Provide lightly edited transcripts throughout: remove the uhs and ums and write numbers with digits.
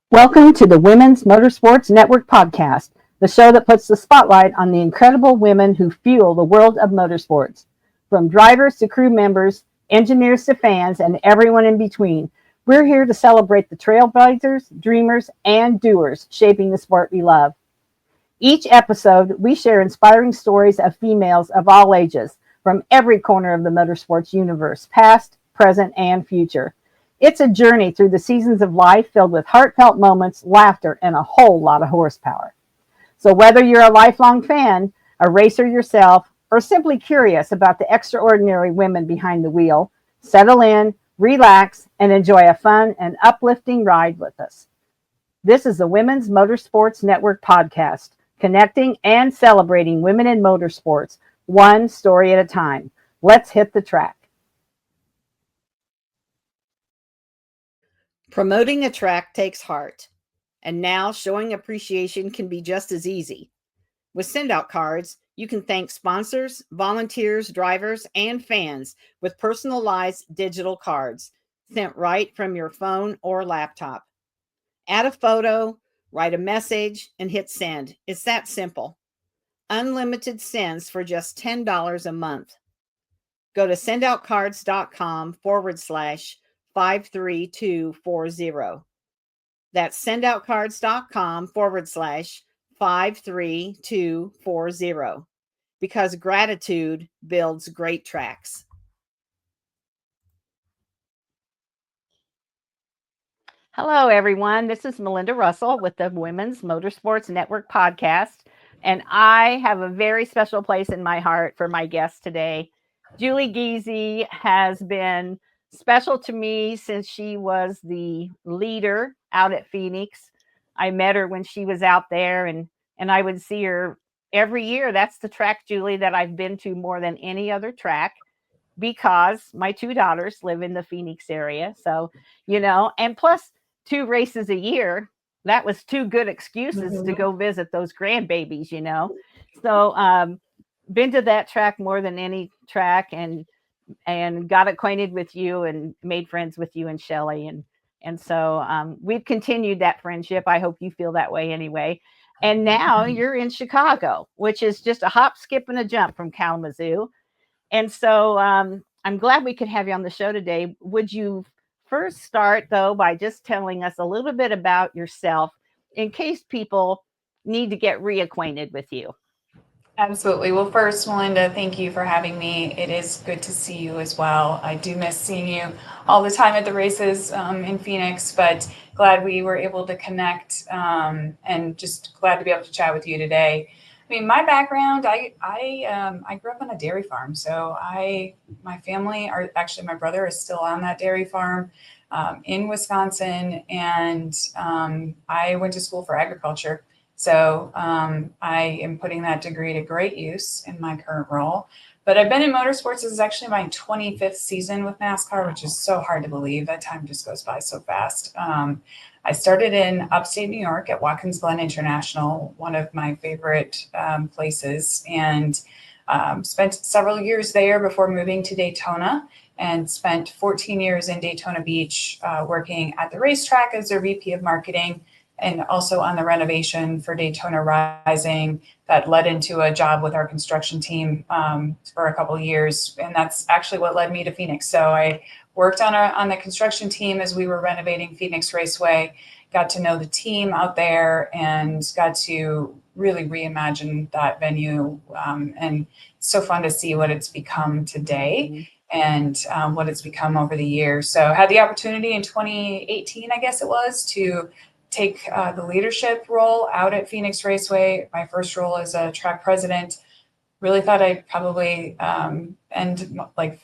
Welcome to the Women's Motorsports Network podcast, the show that puts the spotlight on the incredible women who fuel the world of motorsports. From drivers to crew members, engineers to fans, and everyone in between, we're here to celebrate the trailblazers, dreamers, and doers shaping the sport we love. Each episode, we share inspiring stories of females of all ages from every corner of the motorsports universe, past, present, and future. It's a journey through the seasons of life filled with heartfelt moments, laughter, and a whole lot of horsepower. So whether you're a lifelong fan, a racer yourself, or simply curious about the extraordinary women behind the wheel, settle in, relax, and enjoy a fun and uplifting ride with us. This is the Women's Motorsports Network podcast, connecting and celebrating women in motorsports, one story at a time. Let's hit the track. Promoting a track takes heart, and now showing appreciation can be just as easy. With send-out cards, you can thank sponsors, volunteers, drivers, and fans with personalized digital cards sent right from your phone or laptop. Add a photo, write a message, and hit send. It's that simple. Unlimited sends for just $10 a month. Go to sendoutcards.com/53240. That's sendoutcards.com/53240, because gratitude builds great tracks. Hello, everyone. This is Melinda Russell with the Women's Motorsports Network podcast, and I have a very special place in my heart for my guest today. Julie Giese has been special to me since she was the leader out at Phoenix. I met her when she was out there, and I would see her every year. That's the track, Julie, that I've been to more than any other track, because my two daughters live in the Phoenix area. So, and plus 2 races a year, that was 2 good excuses to go visit those grandbabies, So, been to that track more than any track, and got acquainted with you and made friends with you and Shelly. And so we've continued that friendship. I hope you feel that way anyway. And now you're in Chicago, which is just a hop, skip, and a jump from Kalamazoo. And so I'm glad we could have you on the show today. Would you first start, though, by just telling us a little bit about yourself in case people need to get reacquainted with you? Absolutely. Well, first, Melinda, thank you for having me. It is good to see you as well. I do miss seeing you all the time at the races in Phoenix, but glad we were able to connect, and just glad to be able to chat with you today. I mean, my background, I grew up on a dairy farm. So my family are actually, my brother is still on that dairy farm in Wisconsin, and I went to school for agriculture. So I am putting that degree to great use in my current role. But I've been in motorsports. This is actually my 25th season with NASCAR, which is so hard to believe. That time just goes by so fast. I started in upstate New York at Watkins Glen International, one of my favorite places, and spent several years there before moving to Daytona, and spent 14 years in Daytona Beach working at the racetrack as their VP of marketing, and also on the renovation for Daytona Rising. That led into a job with our construction team for a couple of years. And that's actually what led me to Phoenix. So I worked on the construction team as we were renovating Phoenix Raceway, got to know the team out there, and got to really reimagine that venue. And it's so fun to see what it's become today, and what it's become over the years. So I had the opportunity in 2018, I guess it was, to take the leadership role out at Phoenix Raceway. My first role as a track president. Really thought I'd probably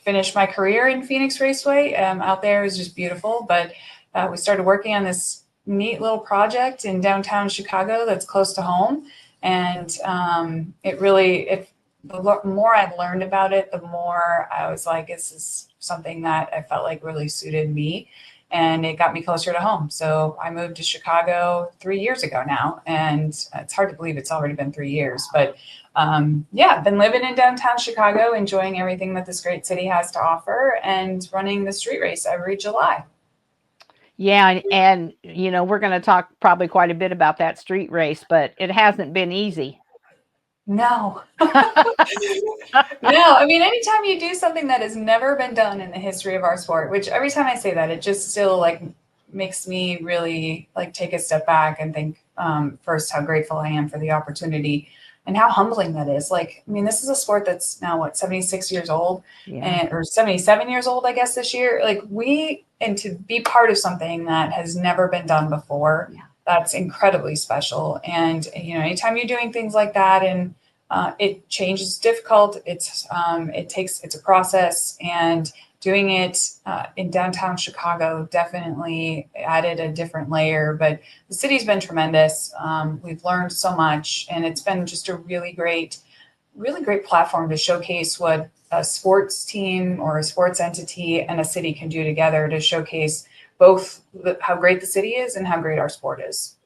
finish my career in Phoenix Raceway. Out there is just beautiful, but we started working on this neat little project in downtown Chicago that's close to home, and the more I learned about it, the more I was like, this is something that I felt like really suited me. And it got me closer to home. So I moved to Chicago 3 years ago now. And it's hard to believe it's already been 3 years. But I've been living in downtown Chicago, enjoying everything that this great city has to offer, and running the street race every July. Yeah, and we're going to talk probably quite a bit about that street race, but it hasn't been easy. No. No, I mean, anytime you do something that has never been done in the history of our sport, which every time I say that, it just still like makes me really like take a step back and think first how grateful I am for the opportunity and how humbling that is. Like, I mean, this is a sport that's now what, 76 years old Yeah. and or 77 years old, I guess, this year. Like and to be part of something that has never been done before, Yeah. that's incredibly special. And anytime you're doing things like that and it changes difficult. It's a process, and doing it in downtown Chicago definitely added a different layer. But the city's been tremendous. We've learned so much, and it's been just a really great platform to showcase what a sports team or a sports entity and a city can do together to showcase both how great the city is and how great our sport is.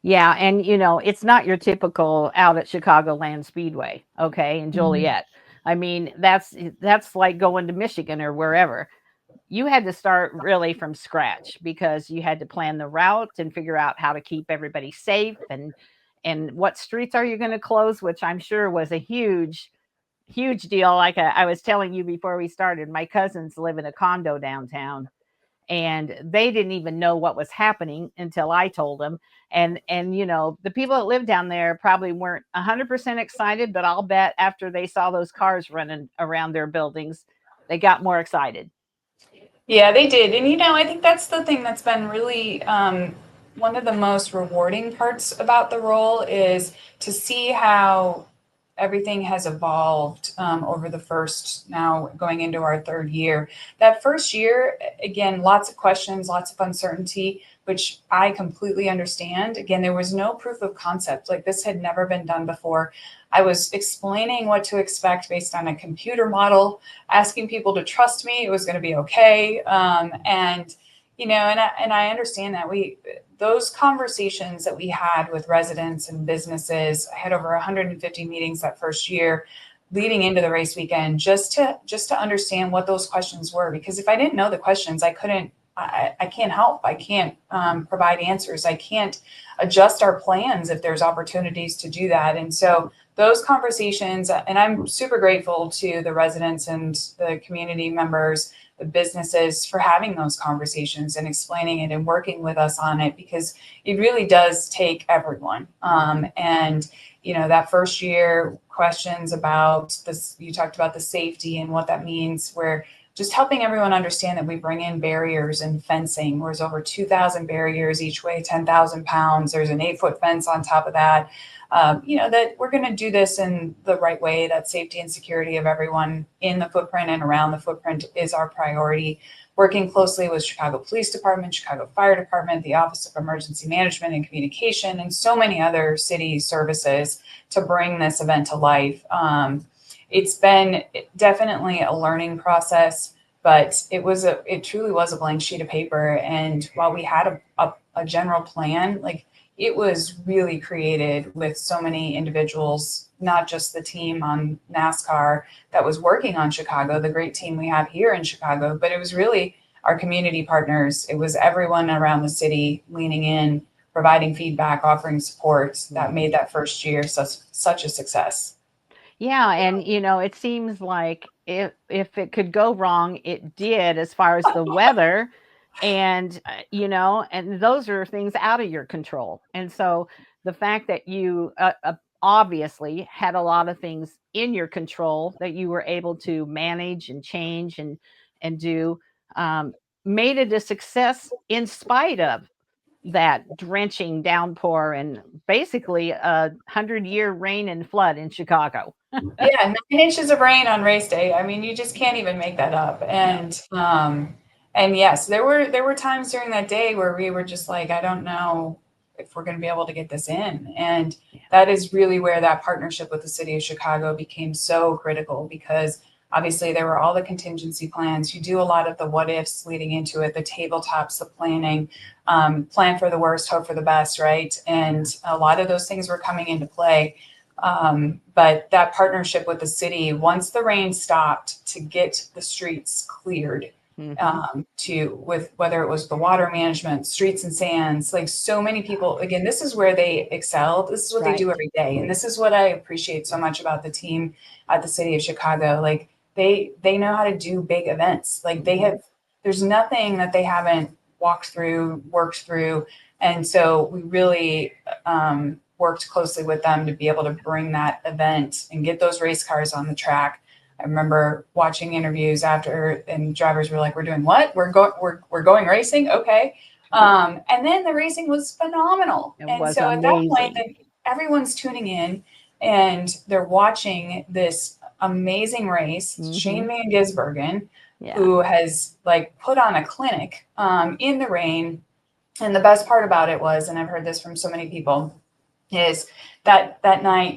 Yeah, and it's not your typical out at Chicagoland Speedway, okay, in Mhm. Joliet. I mean, that's like going to Michigan or wherever. You had to start really from scratch because you had to plan the route and figure out how to keep everybody safe and what streets are you going to close, which I'm sure was a huge deal. Like I was telling you before we started, my cousins live in a condo downtown, and they didn't even know what was happening until I told them. And the people that live down there probably weren't 100% excited, but I'll bet after they saw those cars running around their buildings, they got more excited. Yeah, they did. And I think that's the thing that's been really one of the most rewarding parts about the role is to see how everything has evolved over the first, now going into our third year. That first year, again, lots of questions, lots of uncertainty, which I completely understand. Again, there was no proof of concept. Like, this had never been done before. I was explaining what to expect based on a computer model, asking people to trust me it was going to be okay. And I understand that those conversations that we had with residents and businesses, I had over 150 meetings that first year leading into the race weekend, just to understand what those questions were. Because if I didn't know the questions, I can't help. I can't provide answers. I can't adjust our plans if there's opportunities to do that. And so those conversations, and I'm super grateful to the residents and the community members, the businesses, for having those conversations and explaining it and working with us on it, because it really does take everyone. And that first year, questions about this, you talked about the safety and what that means, where just helping everyone understand that we bring in barriers and fencing. There's over 2,000 barriers, each weigh 10,000 pounds. There's an 8-foot fence on top of that. That we're going to do this in the right way, that safety and security of everyone in the footprint and around the footprint is our priority. Working closely with Chicago Police Department, Chicago Fire Department, the Office of Emergency Management and Communication, and so many other city services to bring this event to life. It's been definitely a learning process, but it truly was a blank sheet of paper. And while we had a general plan, like, it was really created with so many individuals, not just the team on NASCAR that was working on Chicago, the great team we have here in Chicago, but it was really our community partners. It was everyone around the city leaning in, providing feedback, offering support, that made that first year such a success. Yeah, and it seems like if it could go wrong, it did as far as the weather, and and those are things out of your control. And so the fact that you obviously had a lot of things in your control that you were able to manage and change and do, um, made it a success in spite of that drenching downpour and basically a 100-year rain and flood in Chicago. Yeah, 9 inches of rain on race day. I mean, you just can't even make that up. No. And yes, there were times during that day where we were just like, I don't know if we're going to be able to get this in. And Yeah. that is really where that partnership with the city of Chicago became so critical, because obviously there were all the contingency plans. You do a lot of the what ifs leading into it, the tabletops, the planning, plan for the worst, hope for the best, right? And a lot of those things were coming into play. But that partnership with the city, once the rain stopped, to get the streets cleared, to with whether it was the water management, streets and sands, like so many people. Again, this is where they excel. This is what they do every day, and this is what I appreciate so much about the team at the City of Chicago. Like they know how to do big events. Like they have. There's nothing that they haven't worked through, and so we really worked closely with them to be able to bring that event and get those race cars on the track. I remember watching interviews after, and drivers were like, "We're doing what? We're going racing, okay." And then the racing was phenomenal, and so at that point, then everyone's tuning in and they're watching this amazing race. Shane Van Gisbergen, who has like put on a clinic in the rain, and the best part about it was, and I've heard this from so many people, is that night,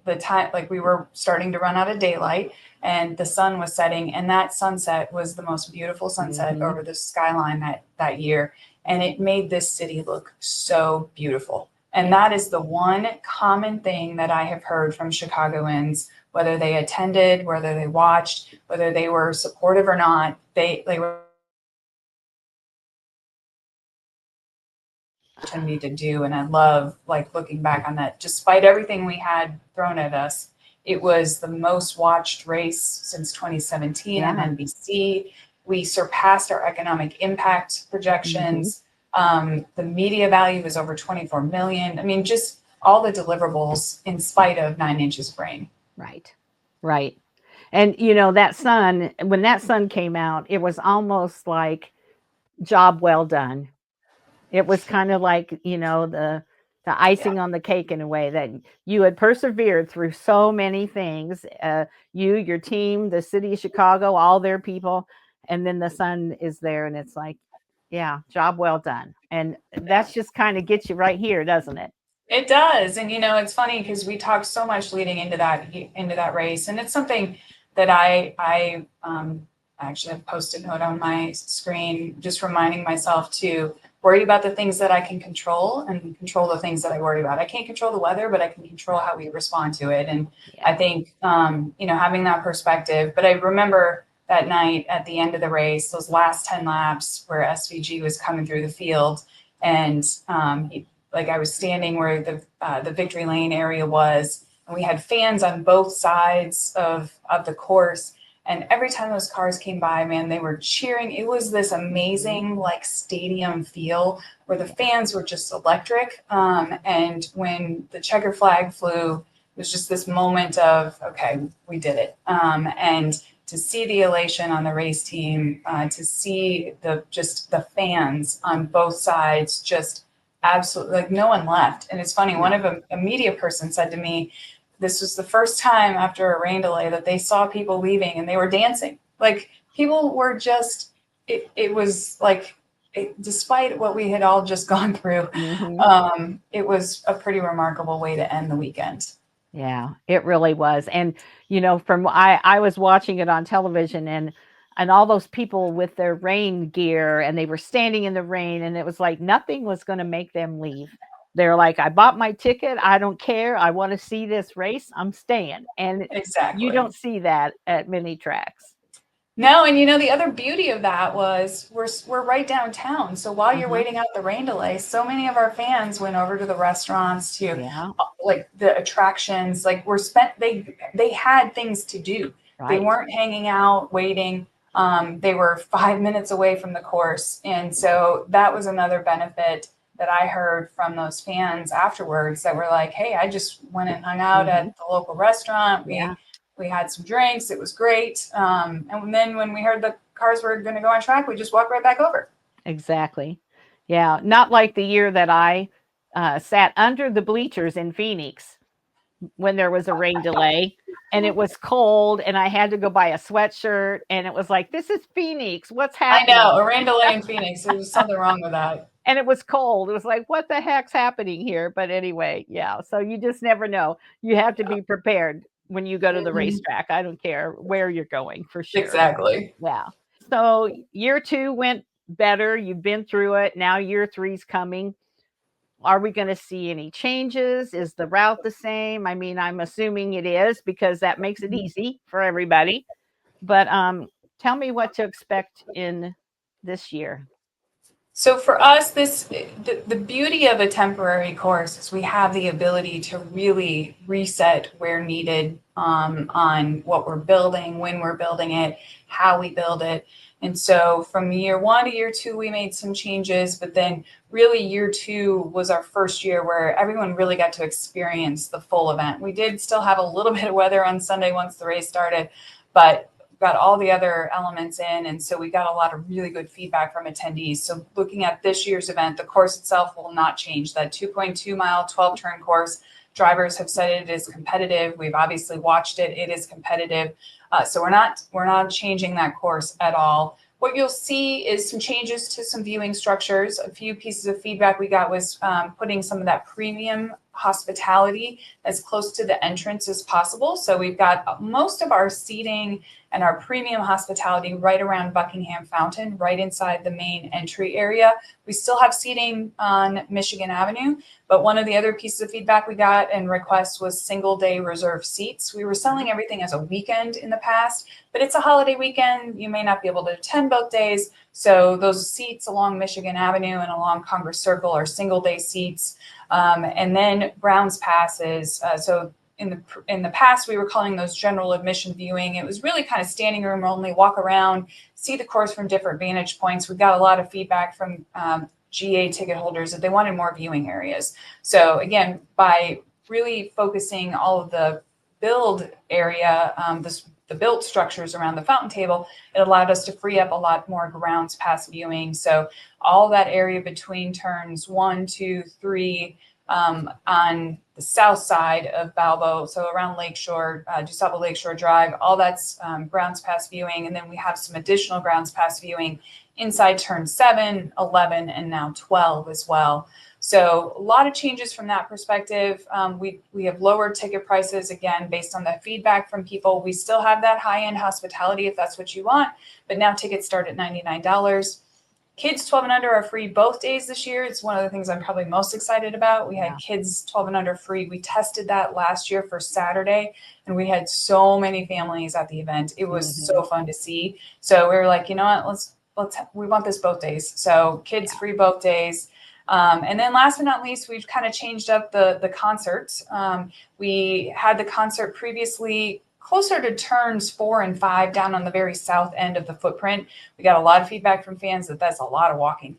the time, like we were starting to run out of daylight and the sun was setting, and that sunset was the most beautiful sunset over the skyline that year. And it made this city look so beautiful. And that is the one common thing that I have heard from Chicagoans, whether they attended, whether they watched, whether they were supportive or not, they were opportunity to do. And I love like looking back on that. Despite everything we had thrown at us, it was the most watched race since 2017 on NBC. We surpassed our economic impact projections. The media value was over 24 million. I mean, just all the deliverables in spite of 9 inches of rain. Right. And that sun, when that sun came out, it was almost like job well done. It was kind of like, the icing on the cake in a way, that you had persevered through so many things. Your team, the city of Chicago, all their people, and then the sun is there and it's like, yeah, job well done. And that's just kind of gets you right here, doesn't it? It does. And it's funny because we talked so much leading into that race, and it's something that I actually have Post-it note on my screen, just reminding myself to worry about the things that I can control and control the things that I worry about. I can't control the weather, but I can control how we respond to it. And I think, having that perspective, but I remember that night at the end of the race, those last 10 laps where SVG was coming through the field, and like I was standing where the victory lane area was, and we had fans on both sides of the course. And every time those cars came by, man, they were cheering. It was this amazing like stadium feel where the fans were just electric. And when the checker flag flew, it was just this moment of, okay, we did it. And to see the elation on the race team, to see the fans on both sides, just absolutely, like no one left. And it's funny, one of a media person said to me, this was the first time after a rain delay that they saw people leaving and they were dancing. Like people were just, it was like, despite what we had all just gone through, it was a pretty remarkable way to end the weekend. Yeah, it really was. And, I was watching it on television, and all those people with their rain gear, and they were standing in the rain, and it was like nothing was going to make them leave. They're like, I bought my ticket. I don't care. I want to see this race. I'm staying. And you don't see that at many tracks. No, and the other beauty of that was we're right downtown. So while you're waiting out the rain delay, so many of our fans went over to the restaurants, to like the attractions, like they had things to do. They weren't hanging out waiting. They were 5 minutes away from the course. And so that was another benefit that I heard from those fans afterwards, that were like, hey, I just went and hung out at the local restaurant. We had some drinks. It was great. And then when we heard the cars were going to go on track, we just walked right back over. Exactly. Yeah. Not like the year that I sat under the bleachers in Phoenix when there was a rain delay and it was cold and I had to go buy a sweatshirt, and it was like, this is Phoenix. What's happening? I know, a rain delay in Phoenix. There was something wrong with that. And it was cold. It was like, what the heck's happening here? But anyway, yeah. So you just never know. You have to be prepared when you go to the racetrack. I don't care where you're going, for sure. Exactly. Yeah. So year 2 went better. You've been through it. Now year 3's coming. Are we going to see any changes? Is the route the same? I mean, I'm assuming it is, because that makes it easy for everybody. But tell me what to expect in this year. So for us, the beauty of a temporary course is we have the ability to really reset where needed, on what we're building, when we're building it, how we build it. And so from year 1 to year 2, we made some changes, but then really year 2 was our first year where everyone really got to experience the full event. We did still have a little bit of weather on Sunday once the race started, but got all the other elements in. And so we got a lot of really good feedback from attendees. So looking at this year's event, the course itself will not change. That 2.2 mile, 12 turn course, drivers have said it is competitive. We've obviously watched it. It is competitive. So we're not changing that course at all. What you'll see is some changes to some viewing structures. A few pieces of feedback we got was putting some of that premium hospitality as close to the entrance as possible. So we've got most of our seating and our premium hospitality right around Buckingham Fountain, right inside the main entry area. We still have seating on Michigan Avenue, but one of the other pieces of feedback we got and requests was single day reserve seats. We were selling everything as a weekend in the past, but it's a holiday weekend. You may not be able to attend both days. So those seats along Michigan Avenue and along Congress Circle are single day seats. And then grounds passes. So in the past, we were calling those general admission viewing. It was really kind of standing room only, walk around, see the course from different vantage points. We got a lot of feedback from GA ticket holders that they wanted more viewing areas. So again, by really focusing all of the build area, the built structures around the fountain table, it allowed us to free up a lot more grounds pass viewing. So all that area between turns 1, 2, 3, on the south side of Balbo, so around Lakeshore, DuSable Lakeshore Drive, all that's grounds pass viewing. And then we have some additional grounds pass viewing inside turn 7, 11, and now 12 as well. So a lot of changes from that perspective. We have lowered ticket prices, again, based on the feedback from people. We still have that high-end hospitality if that's what you want, but now tickets start at $99. Kids 12 and under are free both days this year. It's one of the things I'm probably most excited about. We had kids 12 and under free. We tested that last year for Saturday, and we had so many families at the event. It was so fun to see. So we were like, you know what, we want this both days. So kids free both days. And then last but not least, we've kind of changed up the concerts. We had the concert previously closer to turns 4 and 5 down on the very south end of the footprint. We got a lot of feedback from fans that that's a lot of walking.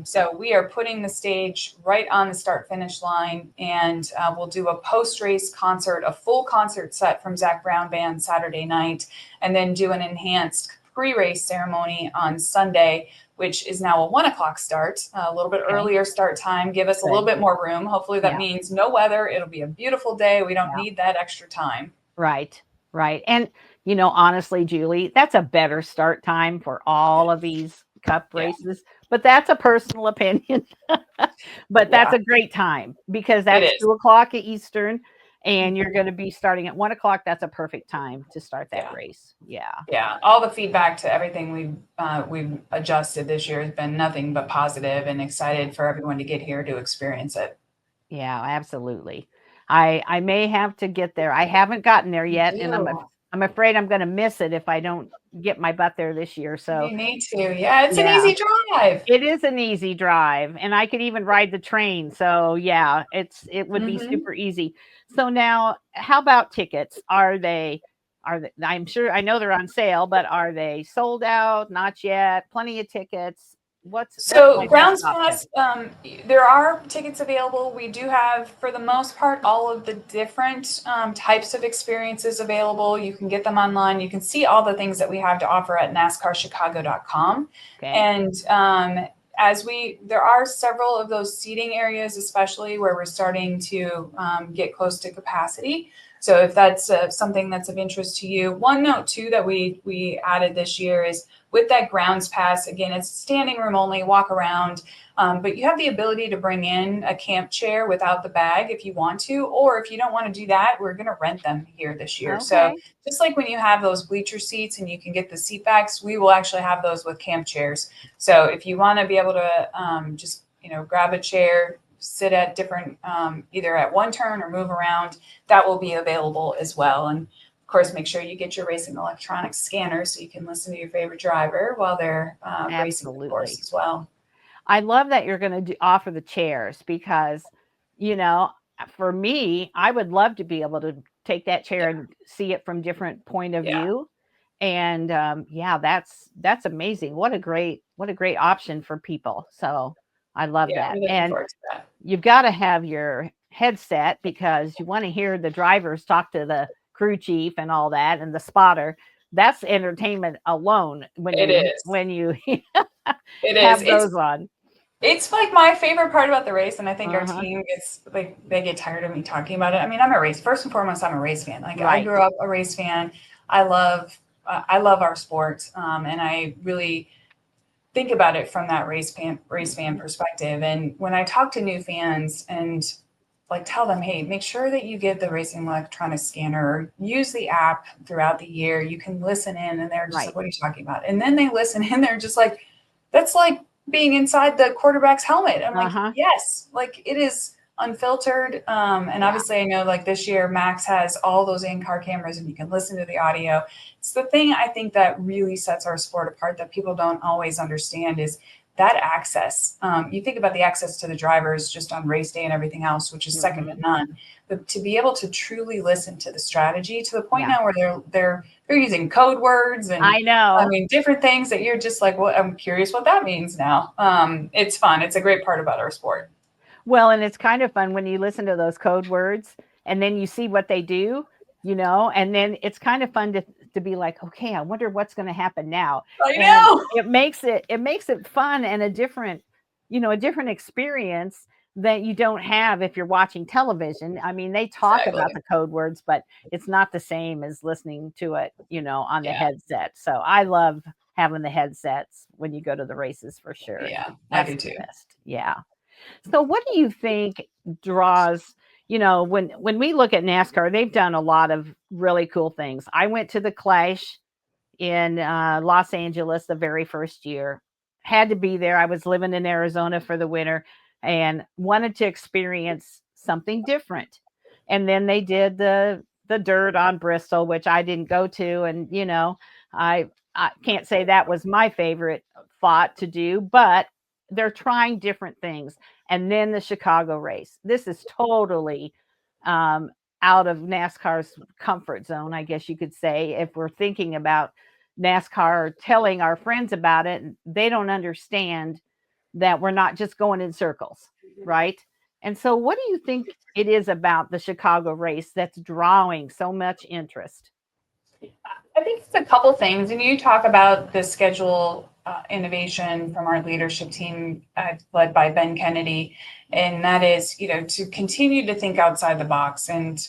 So we are putting the stage right on the start finish line, and we'll do a post-race concert, a full concert set from Zach Brown Band Saturday night, and then do an enhanced pre-race ceremony on Sunday, which is now a 1 o'clock start, a little bit earlier start time, give us a little bit more room. Hopefully that means no weather. It'll be a beautiful day. We don't need that extra time. Right. And, honestly, Julie, that's a better start time for all of these cup races, but that's a personal opinion. But that's a great time because that's 2 o'clock Eastern and you're going to be starting at 1 o'clock. That's a perfect time to start that race. Yeah. All the feedback to everything we've adjusted this year has been nothing but positive, and excited for everyone to get here to experience it. Yeah, absolutely. I may have to get there. I haven't gotten there yet, and I'm afraid I'm going to miss it if I don't get my butt there this year. So you need to. Yeah, it's an easy drive. It is an easy drive, and I could even ride the train. So yeah, it would be super easy. So now, how about tickets? Are they? I'm sure I know they're on sale, but are they sold out? Not yet. Plenty of tickets. So grounds pass, there are tickets available. We do have, for the most part, all of the different types of experiences available. You can get them online. You can see all the things that we have to offer at NASCARchicago.com. And there are several of those seating areas, especially where we're starting to get close to capacity. So if that's something that's of interest to you. One note too that we added this year is with that grounds pass, again, it's standing room only, walk around, but you have the ability to bring in a camp chair without the bag if you want to, or if you don't want to do that, we're going to rent them here this year. So just like when you have those bleacher seats and you can get the seat backs, we will actually have those with camp chairs. So if you want to be able to just, grab a chair, sit at different, either at one turn or move around, that will be available as well. And Of course, make sure you get your racing electronic scanner so you can listen to your favorite driver while they're racing the course Absolutely. as well. I love that you're going to offer the chairs because, you know, for me, I would love to be able to take that chair Yeah, and see it from different point of yeah, view. And yeah, that's amazing. What a great option for people. So I love yeah. that. We're looking And forward to that. you've got to have your headset because you want to hear the drivers talk to the crew chief and all that and the spotter. That's entertainment alone It is. when you It is. have those on. It's like my favorite part about the race, and I think our Uh-huh. team gets like they get tired of me talking about it. I mean, I'm a race first and foremost. I'm a race fan. Like I Right. grew up a race fan. I love our sport, and I really think about it from that race fan Mhm. perspective. And when I talk to new fans and like tell them, hey, make sure that you get the racing electronic scanner or use the app throughout the year. You can listen in, and they're just like, Right. what are you talking about? And then they listen in, they're just like, that's like being inside the quarterback's helmet. I'm like, Uh-huh. yes, like it is unfiltered. And Yeah. obviously, I know like this year, Max has all those in-car cameras, and you can listen to the audio. It's the thing I think that really sets our sport apart that people don't always understand is that access. You think about the access to the drivers just on race day and everything else, which is second to Mhm. none. But to be able to truly listen to the strategy to the point Yeah. now where they're using code words and I I know. mean different things that you're just like, well, I'm curious what that means now. It's fun. It's a great part about our sport. Well, and it's kind of fun when you listen to those code words and then you see what they do, and then it's kind of fun to be like, okay, I wonder what's going to happen now. I And know. it makes it fun and a different experience that you don't have if you're watching television. I mean, they talk about Exactly. the code words, but it's not the same as listening to it, on the Yeah. headset. So I love having the headsets when you go to the races for sure. Yeah. I That's do the too. best. Yeah. So what do you think draws, when we look at NASCAR, they've done a lot of really cool things. I went to the Clash in Los Angeles the very first year. Had to be there. I was living in Arizona for the winter and wanted to experience something different. And then they did the dirt on Bristol, which I didn't go to, and I can't say that was my favorite thought to do, but they're trying different things. And then the Chicago race. This is totally um, out of NASCAR's comfort zone, I guess you could say, if we're thinking about NASCAR telling our friends about it, they don't understand that we're not just going in circles, right? And so, what do you think it is about the Chicago race that's drawing so much interest? I think it's a couple things, and you talk about the schedule innovation from our leadership team led by Ben Kennedy, and that is, to continue to think outside the box. And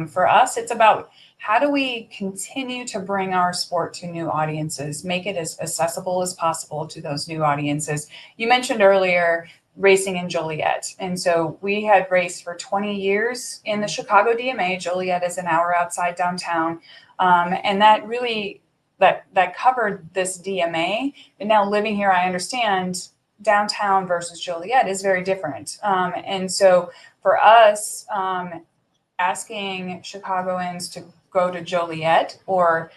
for us, it's about how do we continue to bring our sport to new audiences, make it as accessible as possible to those new audiences. You mentioned earlier racing in Joliet. And so we had raced for 20 years in the Chicago DMA. Joliet is an hour outside downtown. And that really that covered this DMA. And now living here, I understand downtown versus Joliet is very different. And so for us, asking Chicagoans to go to Joliet or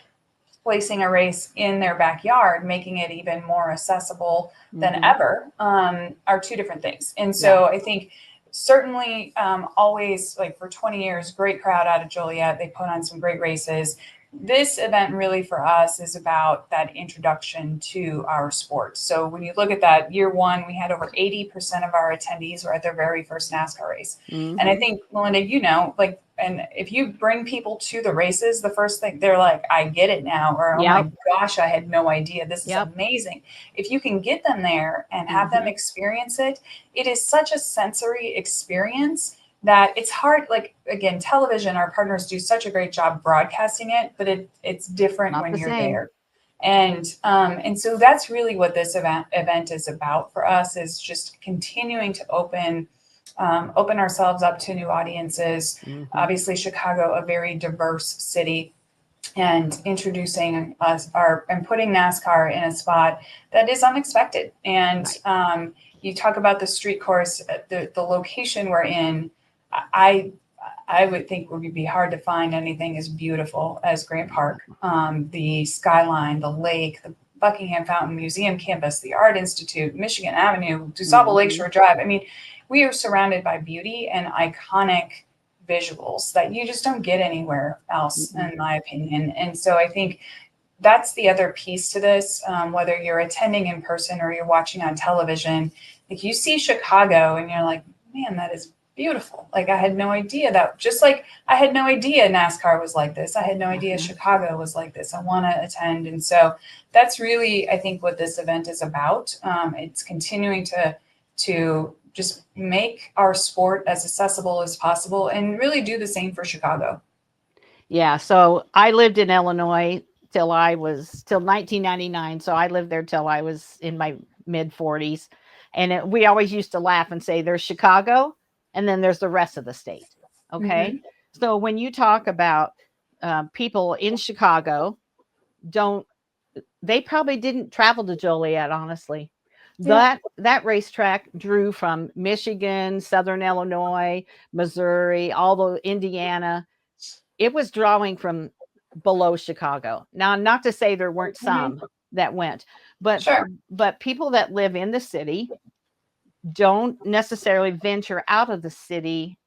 placing a race in their backyard, making it even more accessible than Mm-hmm. ever, are two different things. And Yeah, so I think certainly always like for 20 years, great crowd out of Joliet. They put on some great races. This event really for us is about that introduction to our sport. So when you look at that year one, we had over 80% of our attendees were at their very first NASCAR race. And I mm-hmm. think, Melinda, like, and if you bring people to the races, the first thing they're like, I get it now, or oh my Yep, gosh, I had no idea. This is yep. amazing. If you can get them there and have them Mm-hmm. experience it, it is such a sensory experience that it's hard. Like again, television, our partners do such a great job broadcasting it, but it's different Not when the you're same. there. And so that's really what this event is about for us, is just continuing to open ourselves up to new audiences. Mm-hmm. Obviously, Chicago, a very diverse city, and introducing us and putting NASCAR in a spot that is unexpected. And Right. You talk about the street course, the location we're in. I I would think it would be hard to find anything as beautiful as Grant Park. The skyline, the lake, the Buckingham Fountain Museum campus, the Art Institute, Michigan Avenue, DuSable Lakeshore Drive. I mean, we are surrounded by beauty and iconic visuals that you just don't get anywhere else, in my opinion. And so I think that's the other piece to this. Whether you're attending in person or you're watching on television, like you see Chicago and you're like, man, that is beautiful. Like I had no idea that, just like I had no idea NASCAR was like this. I had no idea Chicago was like this. I want to attend. And so that's really, I think, what this event is about. It's continuing to just make our sport as accessible as possible and really do the same for Chicago. Yeah. So I lived in Illinois till 1999. So I lived there till I was in my mid 40s. And we always used to laugh and say there's Chicago and then there's the rest of the state. Okay. So when you talk about people in Chicago, they probably didn't travel to Joliet, honestly. That racetrack drew from Michigan, Southern Illinois, Missouri, all the Indiana. It was drawing from below Chicago. Now, not to say there weren't some that went, but people that live in the city don't necessarily venture out of the city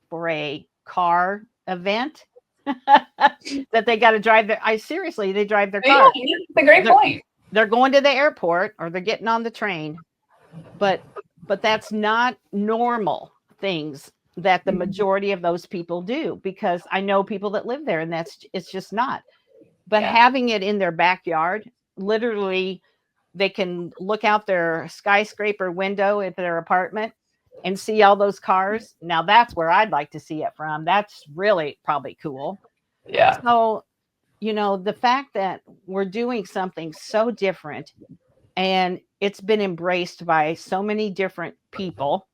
for a car event that they got to drive their. They drive their car. Yeah, that's a great point. They're going to the airport or they're getting on the train, but that's not normal things that the majority of those people do, because I know people that live there and it's just not. But having it in their backyard, literally, they can look out their skyscraper window at their apartment and see all those cars. Now that's where I'd like to see it from. That's really probably cool. Yeah. So, the fact that we're doing something so different and it's been embraced by so many different people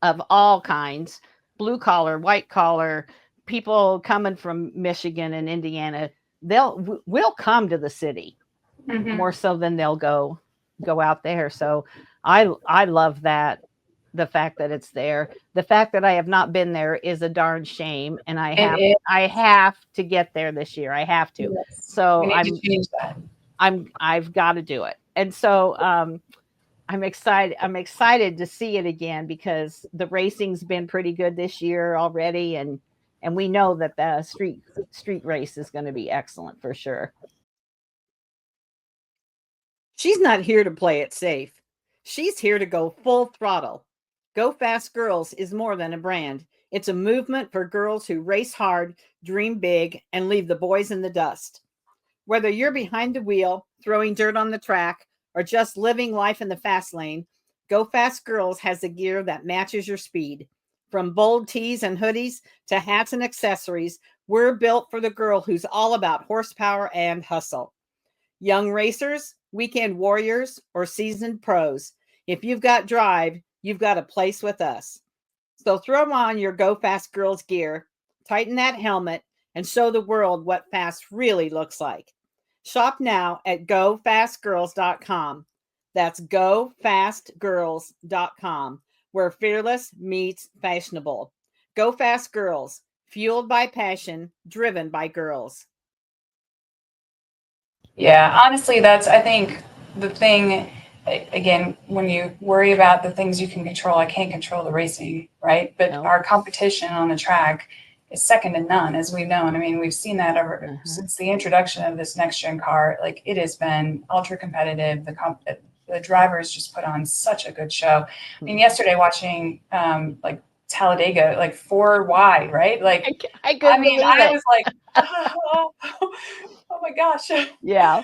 of all kinds, blue collar, white collar, people coming from Michigan and Indiana, will come to the city more so than they'll go out there. So I love that. The fact that it's there, the fact that I have not been there is a darn shame, and I have to get there this year. I have to. Yes. So I've got to do it. And so I'm excited. I'm excited to see it again because the racing's been pretty good this year already, and we know that the street race is going to be excellent for sure. She's not here to play it safe. She's here to go full throttle. Go Fast Girls is more than a brand. It's a movement for girls who race hard, dream big, and leave the boys in the dust. Whether you're behind the wheel, throwing dirt on the track, or just living life in the fast lane, Go Fast Girls has the gear that matches your speed. From bold tees and hoodies to hats and accessories, we're built for the girl who's all about horsepower and hustle. Young racers, weekend warriors, or seasoned pros, if you've got drive, you've got a place with us. So throw on your Go Fast Girls gear, tighten that helmet, and show the world what fast really looks like. Shop now at gofastgirls.com. That's gofastgirls.com, where fearless meets fashionable. Go Fast Girls, fueled by passion, driven by girls. Yeah, honestly, that's, I think, the thing. Again, when you worry about the things you can control, I can't control the racing, right? But our competition on the track is second to none, as we've known. I mean, we've seen that over since the introduction of this next gen car. Like, it has been ultra competitive. The drivers just put on such a good show. I mean, yesterday watching like Talladega, like 4 wide, right? Like, I was like, oh my gosh. Yeah.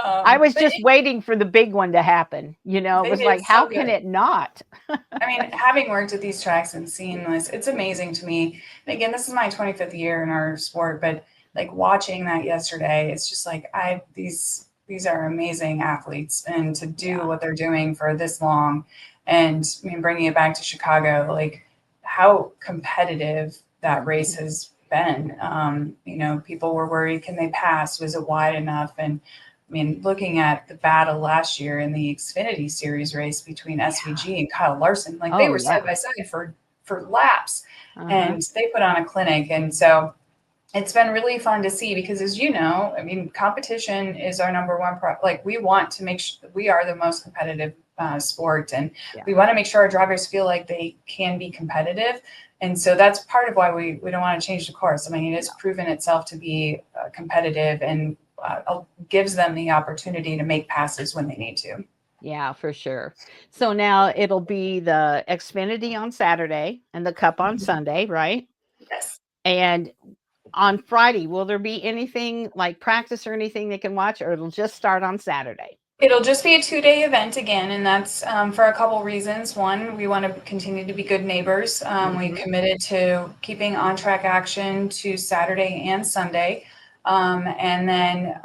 I was just waiting for the big one to happen. It was like, how can it not? I mean, having worked at these tracks and seen this, it's amazing to me. And again, this is my 25th year in our sport, but like watching that yesterday, it's just like, these are amazing athletes, and to do what they're doing for this long, and I mean, bringing it back to Chicago, like how competitive that race has been. People were worried, can they pass? Was it wide enough? And I mean, looking at the battle last year in the Xfinity Series race between SVG and Kyle Larson, like they were side by side for for laps, and they put on a clinic. And so it's been really fun to see because, as you know, I mean, competition is our number one. Like, we want to make sure we are the most competitive sport, and we want to make sure our drivers feel like they can be competitive. And so that's part of why we don't want to change the course. I mean, it has proven itself to be competitive and gives them the opportunity to make passes when they need to. Yeah, for sure. So now it'll be the Xfinity on Saturday and the Cup on Sunday, right? Yes. And on Friday, will there be anything like practice or anything they can watch, or it'll just start on Saturday? It'll just be a 2-day event again, and that's for a couple reasons. One, we want to continue to be good neighbors. We committed to keeping on-track action to Saturday and Sunday. And then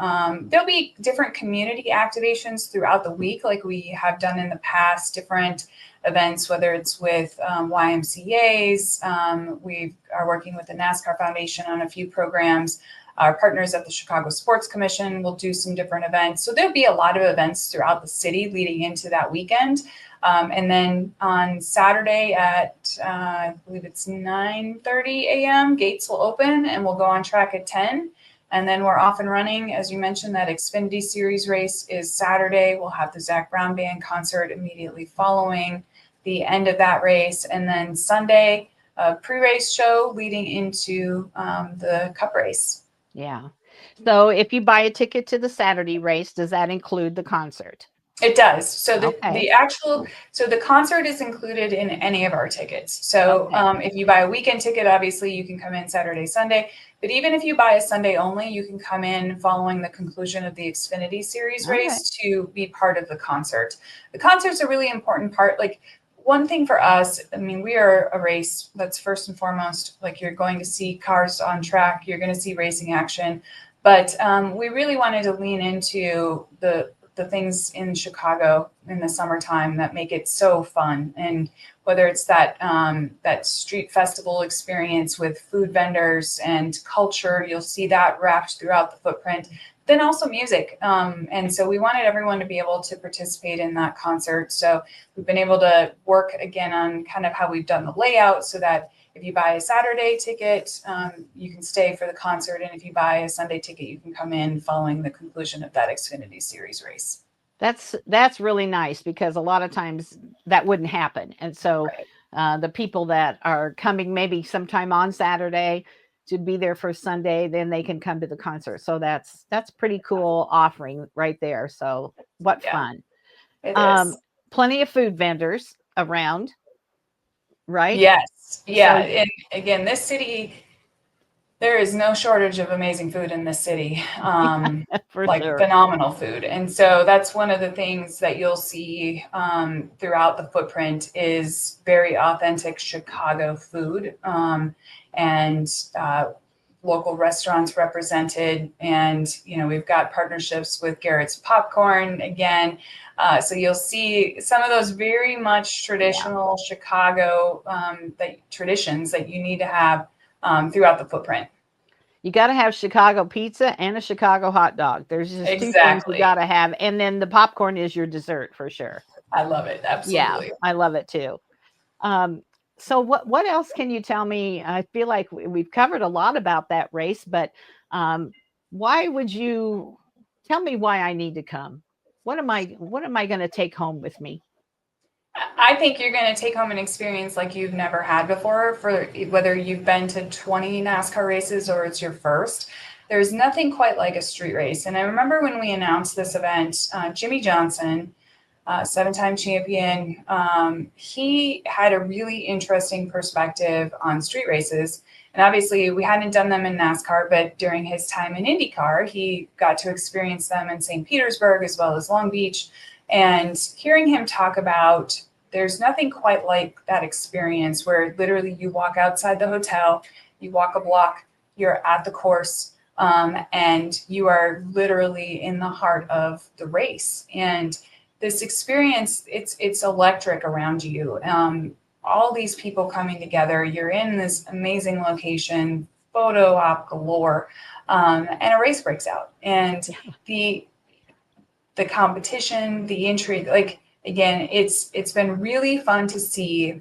there'll be different community activations throughout the week, like we have done in the past, different events, whether it's with YMCAs. We are working with the NASCAR Foundation on a few programs. Our partners at the Chicago Sports Commission will do some different events. So there'll be a lot of events throughout the city leading into that weekend. And then on Saturday at, I believe it's 9:30 a.m., gates will open and we'll go on track at 10. And then we're off and running. As you mentioned, that Xfinity Series race is Saturday. We'll have the Zach Brown Band concert immediately following the end of that race. And then Sunday, a pre-race show leading into the Cup race. Yeah. So if you buy a ticket to the Saturday race, does that include the concert? It does. So the concert is included in any of our tickets. So if you buy a weekend ticket, obviously you can come in Saturday, Sunday. But even if you buy a Sunday only, you can come in following the conclusion of the Xfinity Series race to be part of the concert. The concert's a really important part. Like, one thing for us, I mean, we are a race that's first and foremost, like, you're going to see cars on track, you're going to see racing action. But we really wanted to lean into the things in Chicago in the summertime that make it so fun. And whether it's that street festival experience with food vendors and culture, you'll see that wrapped throughout the footprint. Then also music. And so we wanted everyone to be able to participate in that concert. So we've been able to work again on kind of how we've done the layout so that if you buy a Saturday ticket, you can stay for the concert. And if you buy a Sunday ticket, you can come in following the conclusion of that Xfinity Series race. That's really nice because a lot of times that wouldn't happen. And so the people that are coming maybe sometime on Saturday to be there for Sunday, then they can come to the concert. So that's pretty cool offering right there. So what fun. It is. Plenty of food vendors around, right? Yes. Yeah. So, and again, this city, there is no shortage of amazing food in this city, like phenomenal food. And so that's one of the things that you'll see throughout the footprint is very authentic Chicago food and local restaurants represented. And, you know, we've got partnerships with Garrett's Popcorn again. So you'll see some of those very much traditional Chicago traditions that you need to have throughout the footprint. You got to have Chicago pizza and a Chicago hot dog. There's just two things you got to have. And then the popcorn is your dessert for sure. I love it. Absolutely. Yeah, I love it too. So what else can you tell me? I feel like we've covered a lot about that race, but why would you tell me why I need to come? What am I going to take home with me? I think you're going to take home an experience like you've never had before, for whether you've been to 20 NASCAR races or it's your first. There's nothing quite like a street race. And I remember when we announced this event, Jimmy Johnson, 7-time champion, he had a really interesting perspective on street races. And obviously we hadn't done them in NASCAR, but during his time in IndyCar, he got to experience them in St. Petersburg as well as Long Beach. And hearing him talk about, there's nothing quite like that experience where literally you walk outside the hotel, you walk a block, you're at the course, and you are literally in the heart of the race. And this experience, it's electric around you. All these people coming together, you're in this amazing location, photo op galore, and a race breaks out. And the competition, the intrigue, like, again, it's been really fun to see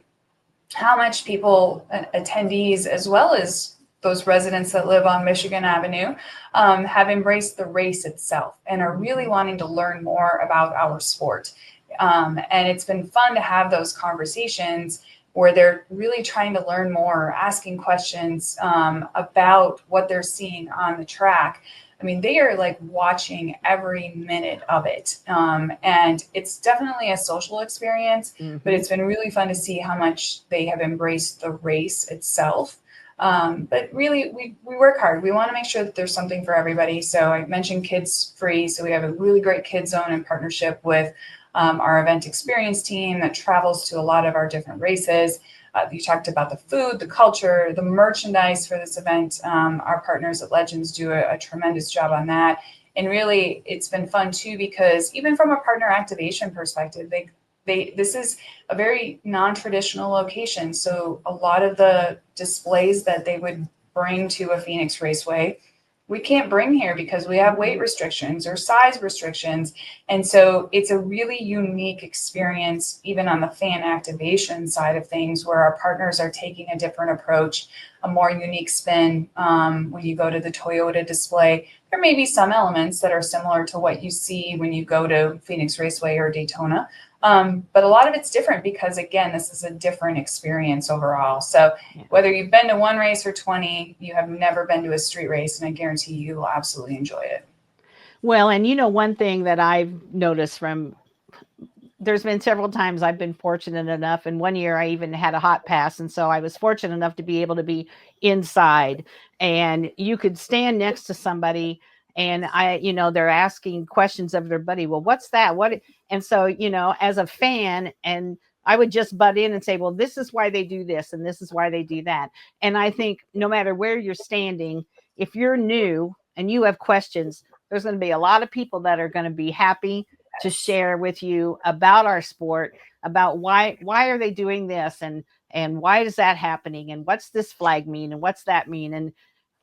how much people, attendees, as well as those residents that live on Michigan Avenue, have embraced the race itself and are really wanting to learn more about our sport. And it's been fun to have those conversations where they're really trying to learn more, asking questions about what they're seeing on the track. I mean, they are like watching every minute of it. And it's definitely a social experience, but it's been really fun to see how much they have embraced the race itself. But really, we work hard. We want to make sure that there's something for everybody. So I mentioned kids free. So we have a really great kids zone in partnership with our event experience team that travels to a lot of our different races. You talked about the food, the culture, the merchandise for this event. Our partners at Legends do a tremendous job on that. And really, it's been fun too, because even from a partner activation perspective, this is a very non-traditional location. So a lot of the displays that they would bring to a Phoenix Raceway, we can't bring here because we have weight restrictions or size restrictions. And so it's a really unique experience, even on the fan activation side of things, where our partners are taking a different approach, a more unique spin. When you go to the Toyota display, there may be some elements that are similar to what you see when you go to Phoenix Raceway or Daytona. But a lot of it's different because, again, this is a different experience overall. So whether you've been to one race or 20, you have never been to a street race, and I guarantee you will absolutely enjoy it. Well, and one thing that I've noticed from there's been several times I've been fortunate enough, and one year I even had a hot pass, and so I was fortunate enough to be able to be inside, and you could stand next to somebody, and they're asking questions of their buddy. Well, what's that? What? And so, as a fan, and I would just butt in and say, well, this is why they do this, and this is why they do that. And I think no matter where you're standing, if you're new and you have questions, there's going to be a lot of people that are going to be happy to share with you about our sport, about why are they doing this, and why is that happening, and what's this flag mean, and what's that mean,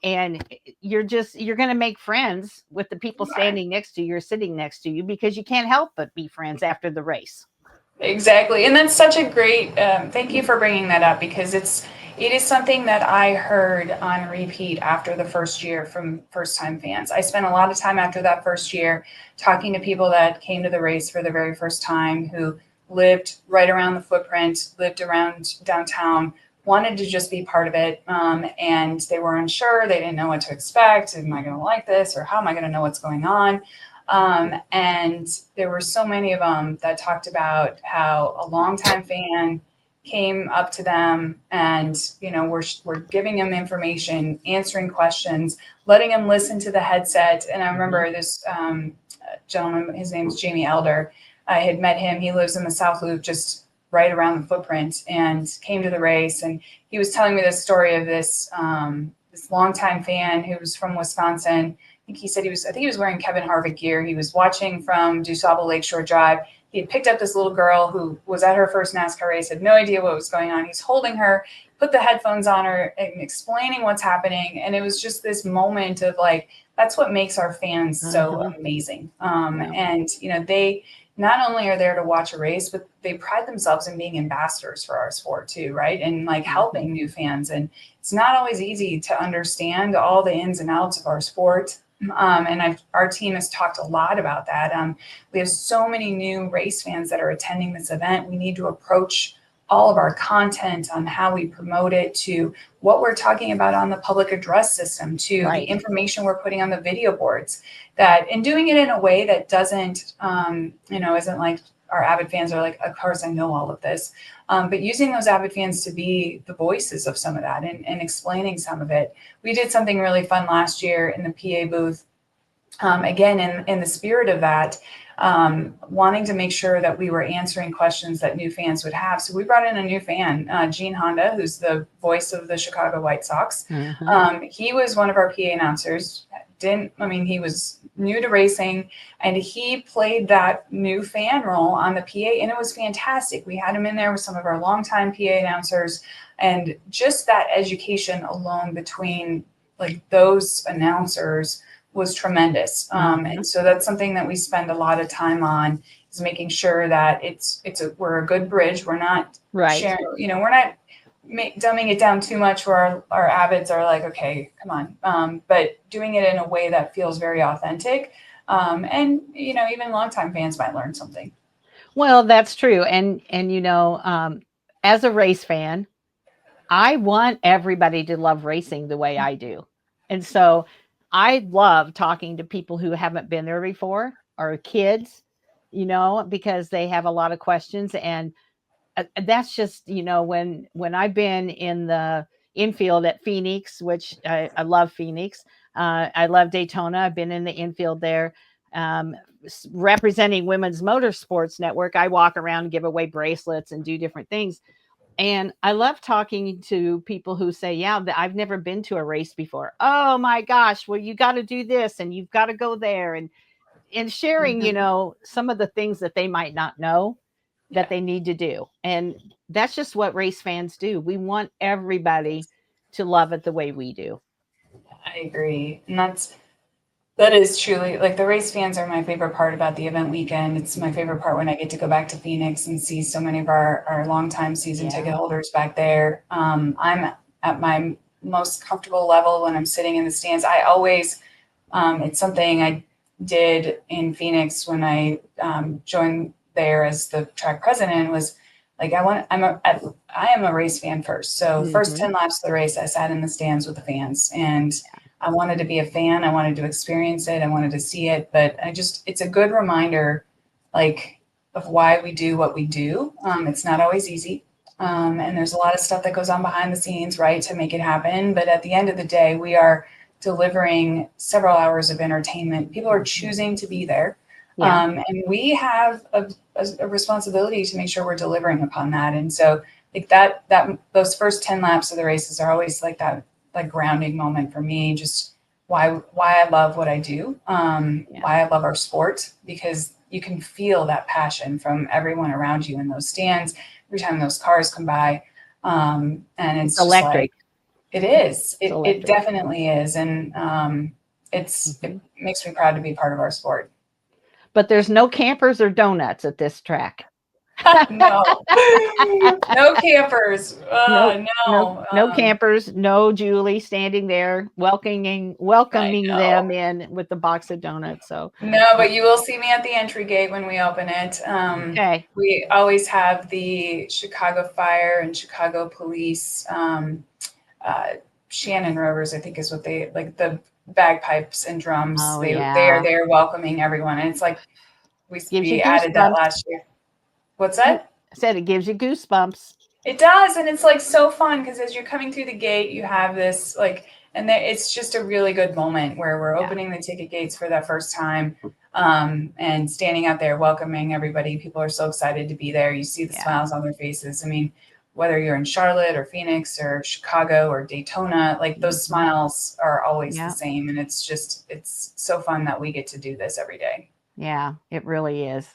and you're going to make friends with the people standing next to you or sitting next to you, because you can't help but be friends after the race. Exactly. And that's such a great, thank you for bringing that up, because it is something that I heard on repeat after the first year from first time fans. I spent a lot of time after that first year talking to people that came to the race for the very first time, who lived right around the footprint, lived around downtown, wanted to just be part of it. And they were unsure. They didn't know what to expect. Am I going to like this? Or how am I going to know what's going on? And there were so many of them that talked about how a longtime fan came up to them and, we're giving them information, answering questions, letting them listen to the headset. And I remember this gentleman, his name's Jamie Elder. I had met him. He lives in the South Loop, just right around the footprint, and came to the race. And he was telling me this story of this longtime fan who was from Wisconsin. I think he was wearing Kevin Harvick gear. He was watching from DuSable Lakeshore Drive. He had picked up this little girl who was at her first NASCAR race, had no idea what was going on. He's holding her, put the headphones on her, and explaining what's happening. And it was just this moment of like, that's what makes our fans so amazing. And, they not only are there to watch a race, but they pride themselves in being ambassadors for our sport too, right? And like helping new fans. It's not always easy to understand all the ins and outs of our sport. And our team has talked a lot about that. We have so many new race fans that are attending this event. We need to approach all of our content on how we promote it, to what we're talking about on the public address system, to the information we're putting on the video boards, and doing it in a way that doesn't, isn't like our avid fans are like, of course I know all of this, but using those avid fans to be the voices of some of that and explaining some of it. We did something really fun last year in the PA booth, again, in the spirit of that, wanting to make sure that we were answering questions that new fans would have. So we brought in a new fan, Gene Honda, who's the voice of the Chicago White Sox. He was one of our PA announcers. He was new to racing, and he played that new fan role on the PA, and it was fantastic. We had him in there with some of our longtime PA announcers, and just that education alone between like those announcers was tremendous. And so that's something that we spend a lot of time on, is making sure that we're a good bridge. We're not Right. sharing, we're not dumbing it down too much where our avids are like, okay, come on. But doing it in a way that feels very authentic. And, even longtime fans might learn something. Well, that's true. And as a race fan, I want everybody to love racing the way I do. And so I love talking to people who haven't been there before or kids, because they have a lot of questions. And that's just, when I've been in the infield at Phoenix, which I love Phoenix. I love Daytona. I've been in the infield there. Um, Representing Women's Motorsports Network, I walk around and give away bracelets and do different things. And I love talking to people who say, yeah, I've never been to a race before. Oh my gosh, well, you got to do this and you've got to go there. And sharing, some of the things that they might not know that Yeah. they need to do. And that's just what race fans do. We want everybody to love it the way we do. I agree. And that is truly, like, the race fans are my favorite part about the event weekend. It's my favorite part when I get to go back to Phoenix and see so many of our longtime season ticket holders back there. I'm at my most comfortable level when I'm sitting in the stands. I always, it's something I did in Phoenix when I joined there as the track president, was like, I am a race fan first. So first 10 laps of the race, I sat in the stands with the fans, and I wanted to be a fan. I wanted to experience it. I wanted to see it, but it's a good reminder, like, of why we do what we do. It's not always easy. And there's a lot of stuff that goes on behind the scenes, right, to make it happen. But at the end of the day, we are delivering several hours of entertainment. People are choosing to be there. Yeah. And we have a responsibility to make sure we're delivering upon that. And so, like, that those first 10 laps of the races are always like that, like, grounding moment for me, just why I love what I do, why I love our sport, because you can feel that passion from everyone around you in those stands every time those cars come by. And it's just electric. like, it is. It electric. definitely is. And it makes me proud to be part of our sport. But there's no campers or donuts at this track. No, no campers. No, No. no campers. No Julie standing there I welcoming them know. in with the box of donuts. So No, but you will see me at the entry gate when we open it. okay. We always have the Chicago Fire and Chicago Police, Shannon Rovers, I think is what they like, the bagpipes and drums. Oh They yeah. are there welcoming everyone, and it's like Gives you we added that goosebumps. last year. What's that? I said it gives you goosebumps. It does, and it's like so fun because as you're coming through the gate, you have this like, and it's just a really good moment where we're opening the ticket gates for that first time, and standing out there welcoming everybody. People are so excited to be there. You see the smiles on their faces. I mean, whether you're in Charlotte or Phoenix or Chicago or Daytona, like, those smiles are always the same, and it's so fun that we get to do this every day. Yeah, it really is.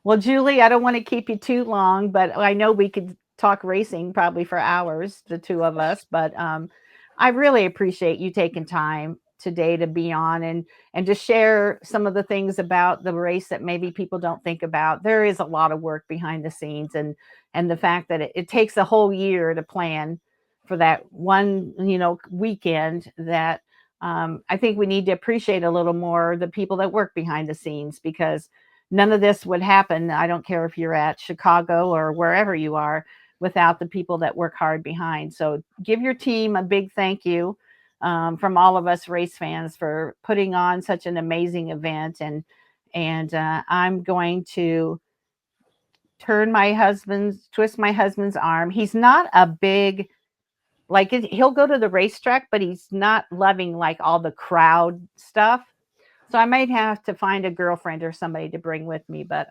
Well, Julie, I don't want to keep you too long, but I know we could talk racing probably for hours, the two of us. But I really appreciate you taking time today to be on and to share some of the things about the race that maybe people don't think about. There is a lot of work behind the scenes, and the fact that it takes a whole year to plan for that one weekend. That I think we need to appreciate a little more the people that work behind the scenes, because none of this would happen. I don't care if you're at Chicago or wherever you are, without the people that work hard behind. So give your team a big thank you, from all of us race fans, for putting on such an amazing event. And I'm going to twist my husband's arm. He's not a big, like, he'll go to the racetrack, but he's not loving like all the crowd stuff. So I might have to find a girlfriend or somebody to bring with me, but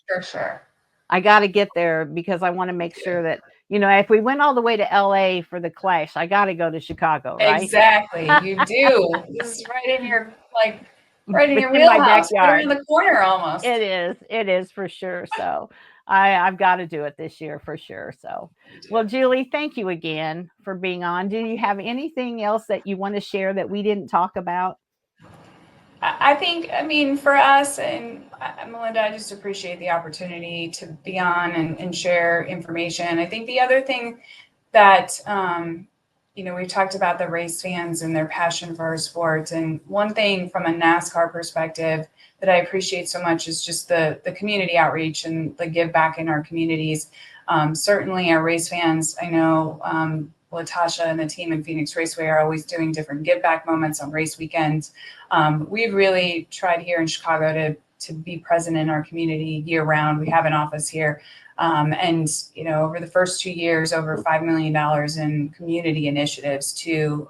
For sure. I got to get there because I want to make sure that, if we went all the way to LA for the Clash, I got to go to Chicago, right? Exactly. You do. This is right in your, like, right in It's your in my wheelhouse, right backyard. around the corner almost. It is for sure. So I've got to do it this year for sure. So, well, Julie, thank you again for being on. Do you have anything else that you want to share that we didn't talk about? I think, I mean, for us, and Melinda, I just appreciate the opportunity to be on and share information. I think the other thing that, we've talked about the race fans and their passion for our sport. And one thing from a NASCAR perspective that I appreciate so much is just the community outreach and the give back in our communities. Certainly our race fans, I know Latasha and the team in Phoenix Raceway are always doing different give back moments on race weekends. We've really tried here in Chicago to be present in our community year round. We have an office here. And, over the first 2 years, over $5 million in community initiatives to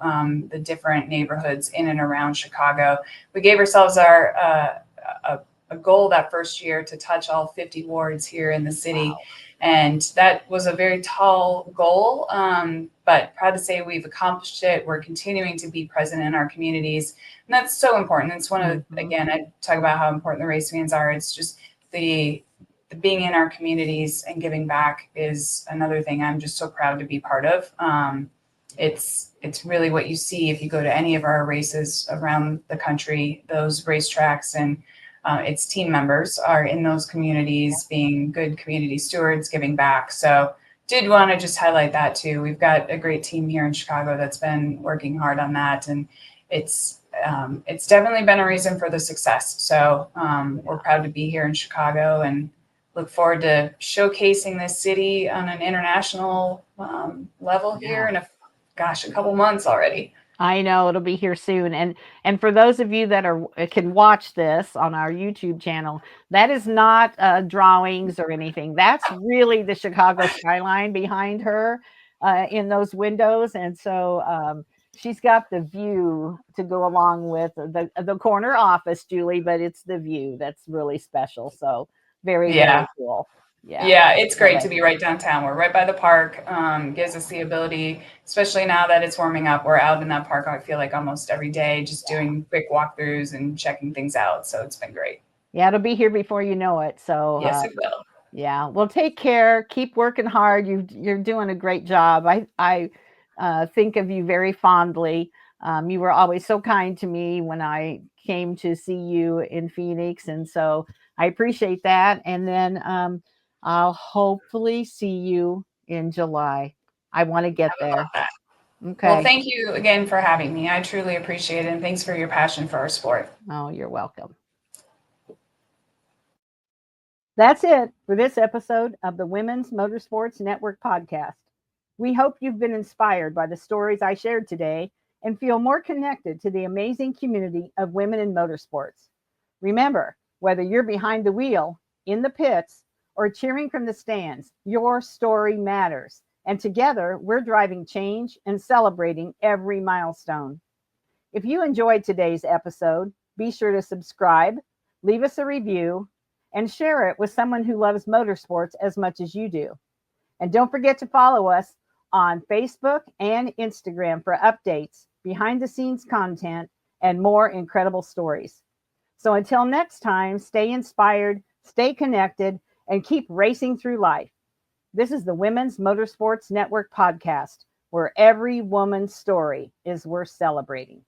the different neighborhoods in and around Chicago. We gave ourselves a goal that first year to touch all 50 wards here in the city. Wow. And that was a very tall goal, but proud to say we've accomplished it. We're continuing to be present in our communities. And that's so important. It's one of, again, I talk about how important the race fans are. It's just the being in our communities and giving back is another thing I'm just so proud to be part of. It's really what you see if you go to any of our races around the country, those racetracks, and its team members are in those communities being good community stewards, giving back. So did want to just highlight that too. We've got a great team here in Chicago that's been working hard on that. And it's definitely been a reason for the success. So we're proud to be here in Chicago and look forward to showcasing this city on an international level here in a couple months already. I know it'll be here soon. And for those of you that can watch this on our YouTube channel, that is not drawings or anything. That's really the Chicago skyline behind her in those windows. And so she's got the view to go along with the corner office, Julie, but it's the view that's really special. So very cool. Yeah, it's great to be right downtown. We're right by the park. Gives us the ability, especially now that it's warming up. We're out in that park, I feel like almost every day, just doing quick walkthroughs and checking things out. So it's been great. Yeah, it'll be here before you know it. So yes, it will. Yeah, well, take care. Keep working hard. You're doing a great job. I think of you very fondly. You were always so kind to me when I came to see you in Phoenix, and so I appreciate that. And then I'll hopefully see you in July. I want to get there. Okay. Well, thank you again for having me. I truly appreciate it. And thanks for your passion for our sport. Oh, you're welcome. That's it for this episode of the Women's Motorsports Network podcast. We hope you've been inspired by the stories I shared today and feel more connected to the amazing community of women in motorsports. Remember, whether you're behind the wheel, in the pits, or cheering from the stands, your story matters. And together, we're driving change and celebrating every milestone. If you enjoyed today's episode, be sure to subscribe, leave us a review, and share it with someone who loves motorsports as much as you do. And don't forget to follow us on Facebook and Instagram for updates, behind-the-scenes content, and more incredible stories. So until next time, stay inspired, stay connected, and keep racing through life. This is the Women's Motorsports Network podcast, where every woman's story is worth celebrating.